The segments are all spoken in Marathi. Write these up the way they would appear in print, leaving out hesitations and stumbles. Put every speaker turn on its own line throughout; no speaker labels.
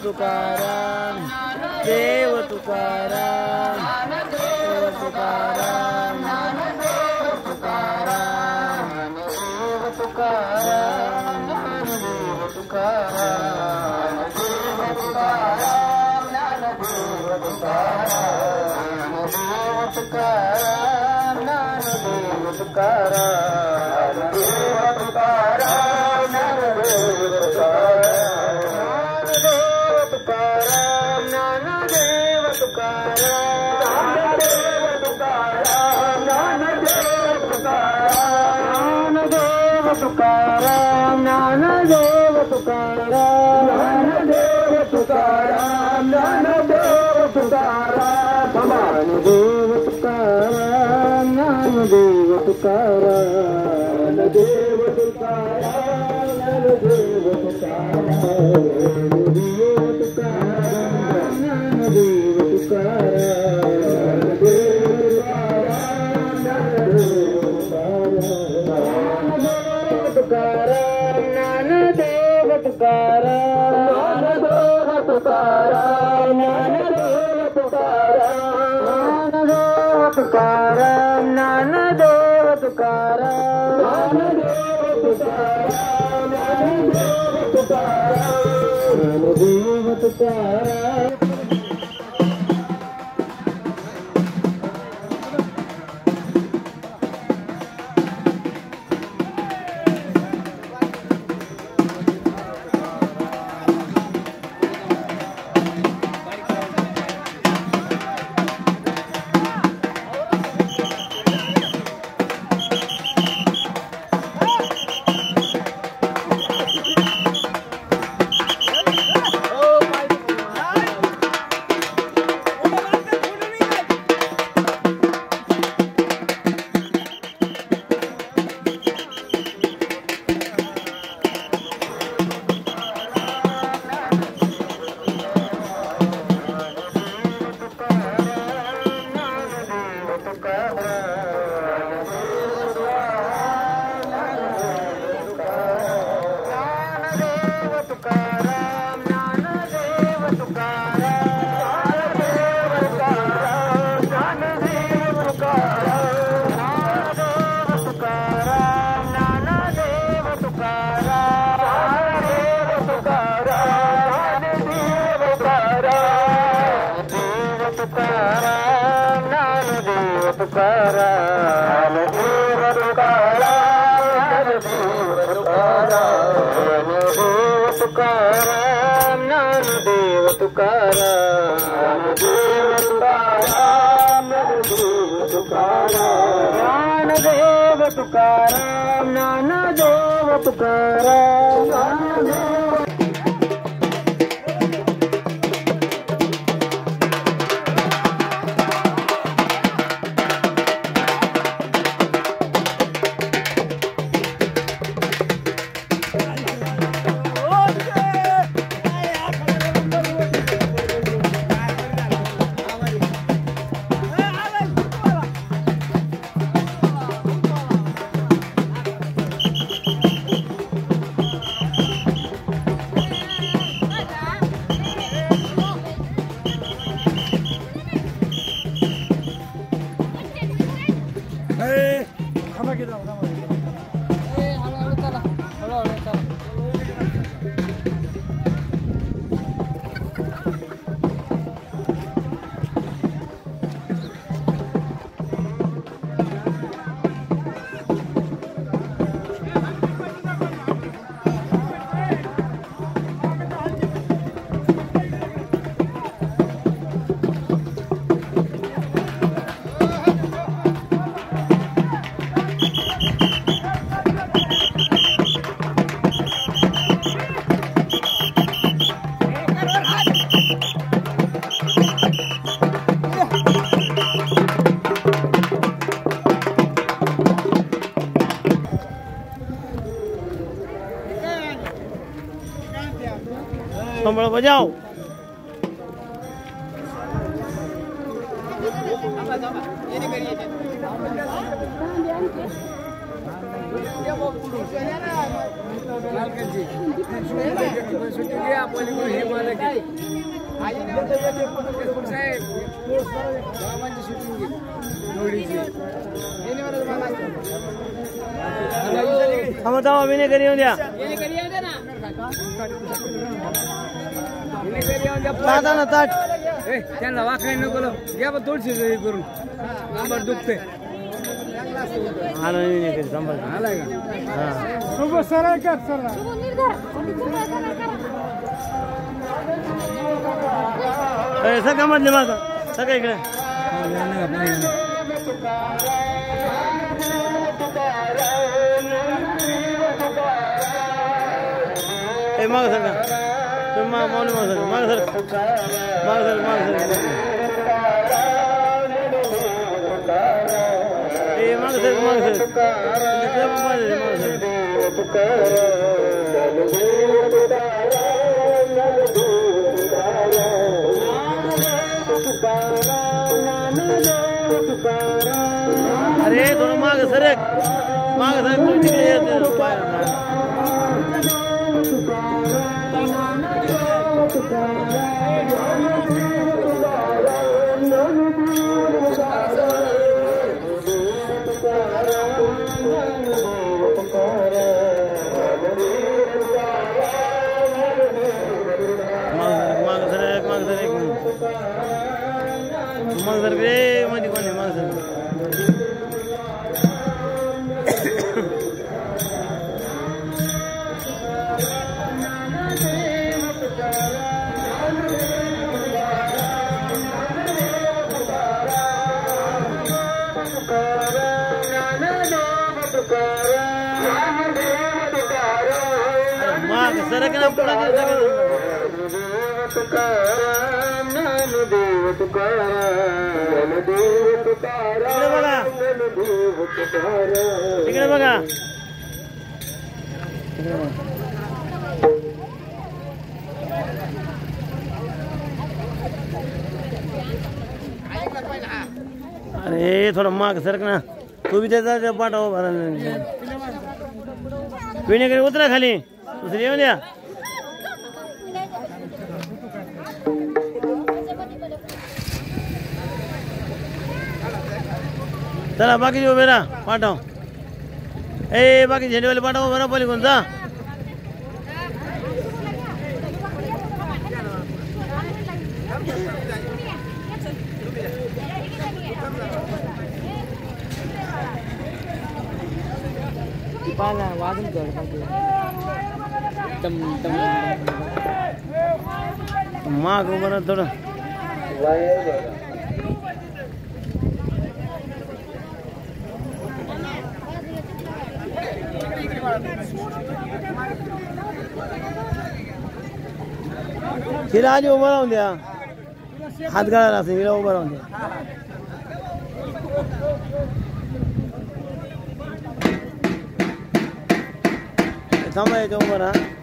तुकाराम देव तुकाराम देव तुकाराम तुकाराम देव तुकाराम देव तुकाराम देव तुकाराम देव तुकाराम देव तुकाराम देव तुकाराम देव तुकाराम देव तुकाराम ज्ञानदेव तुकाराम ज्ञानदेव तुकाराम ज्ञानदेव तुकाराम ज्ञानदेव तुकाराम ज्ञानदेव तुकाराम ज्ञानदेव तुकाराम ज्ञानदेव तुकाराम ज्ञानदेव तुकाराम ज्ञानदेव
बजाओ थांबा थांबा विनेगर येऊन द्या ताटा ना ताट
त्यांना वाकडी नको घ्या बा थोडीशी करून नंबर दुखते
आलो विनेगर सांभाळ
आलाय का
हां
सोबत सरळ कर सरळ
सगळं मधले माझं सगळं इकडे माग सर का माऊली माग सर माग सर माग सर माग सर माग सर माग सर अरे थोडं माग सर तिकडे येते मग सर रे मध्ये कोणी मग सर माग सर का पुढे इकडे बघा अरे थोडं माग सरक ना तू बी त्याचा पाठव विनेगर उतरा खाली दुसरी येऊन द्या चला बाकी उभे राहा पाठव ए बाकी झेंडेवाले पाठव बरं पलीकडून जा माग उभं राहा थोडं हिला आधी उभं राहून द्या हात गाळायला असं हिला उभं राहून द्या थांबा याच्या उभं राहा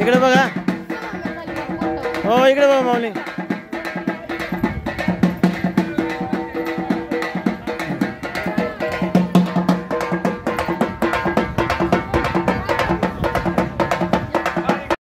इकडे बघा हो इकडे बघा माऊली